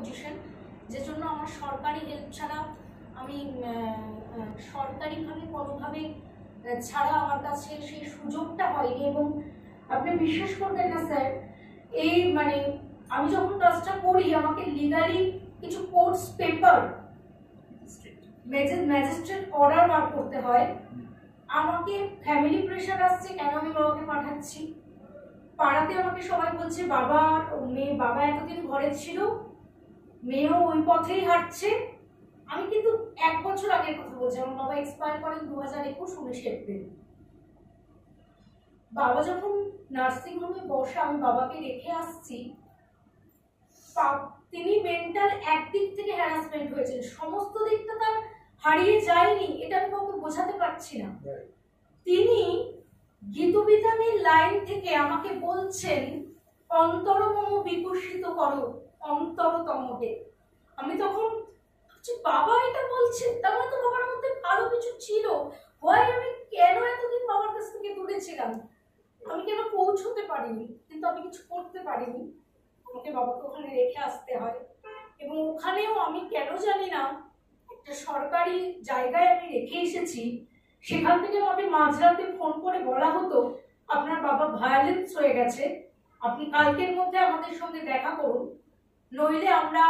Position, যে জন্য আমার সরকারি হেল্প ছাড়া আমি সরকারিভাবে কোনোভাবে ছাড়া আমার কাছে সেই সুযোগটা হয়নি। এবং আপনি বিশ্বাস করবেন না স্যার, এই মানে আমি যখন কাজটা করি আমাকে লিগালি কিছু কোর্টস পেপার, ম্যাজিস্ট্রেট অর্ডার বার করতে হয়। আমাকে ফ্যামিলি প্রেশার আসছে, কেন আমি বাবাকে পাঠাচ্ছি। পাড়াতে আমাকে সবাই বলছে বাবা এতদিন ঘরে ছিল, মেয়েও ওই পথেই হাঁটছে। আমি কিন্তু 1 বছর আগের কথা বলছি, আমার বাবা এক্সপায়ার করেন 2021 এপ্রিল। বাবা যখন নার্সিং হোমে বসে আমি বাবাকে রেখে আসছি, তিনি মেন্টাল একদিক থেকে হ্যারাসমেন্ট হয়েছেন, সমস্ত দিকটা তার হারিয়ে যায়নি, এটা আমি কাউকে বোঝাতে পারছি না। তিনি গীতবিতানের লাইন থেকে আমাকে বলছেন অন্তরমম বিকশিত করো অন্তরতমকে। আমি তখন বাবা এটা বলছে, তার মানে তো বাবার মধ্যে আরো কিছু ছিল। হয় আমি কেন এতদিন বাবার কাছ থেকে দূরে ছিলাম, আমি কেন পৌঁছতে পারিনি, কিন্তু আমি কিছু করতে পারিনি। আমাকে বাবাকে ওখানে রেখে আসতে হয়, এবং ওখানেও আমি কেন জানি না একটা সরকারি জায়গায় আমি রেখে এসেছি। সেখান থেকে আমাকে মাঝরাতে ফোন করে বলা হতো আপনার বাবা ভায়োলেন্স হয়ে গেছে, আপনি কালকের মধ্যে আমাদের সঙ্গে দেখা করুন, নইলে আমরা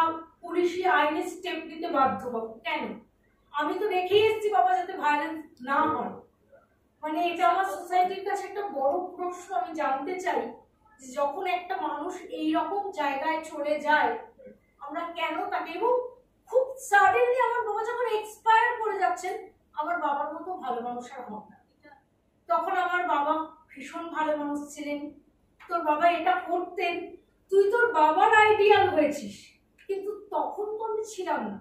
পুলিশি আইনি স্টেপ নিতে বাধ্য হব। কেন? আমি তো রেখেই এসেছি বাবা যাতে ভায়োলেন্স না হয়। মানে এটা আমার সোসাইটির কাছে একটা বড় প্রশ্ন। আমি জানতে চাই যে যখন একটা মানুষ এই রকম জায়গায় চলে যায় আমরা কেন তাকে, এবং খুব সাডেনলি আমার বাবা যখন এক্সপায়ার করে যাচ্ছেন, আমার বাবার মতো ভালো মানুষ আর হন না। তখন আমার বাবা ভীষণ ভালো মানুষ ছিলেন, তোর বাবা এটা করতেন, তুই তোর বাবার আইডিয়াল হয়েছিস, কিন্তু তখন তো আমি ছিলাম না।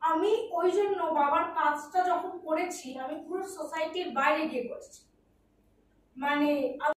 আমি ওই জন্য বাবার কাজটা যখন করেছি আমি পুরো সোসাইটির বাইরে গিয়ে করেছি। মানে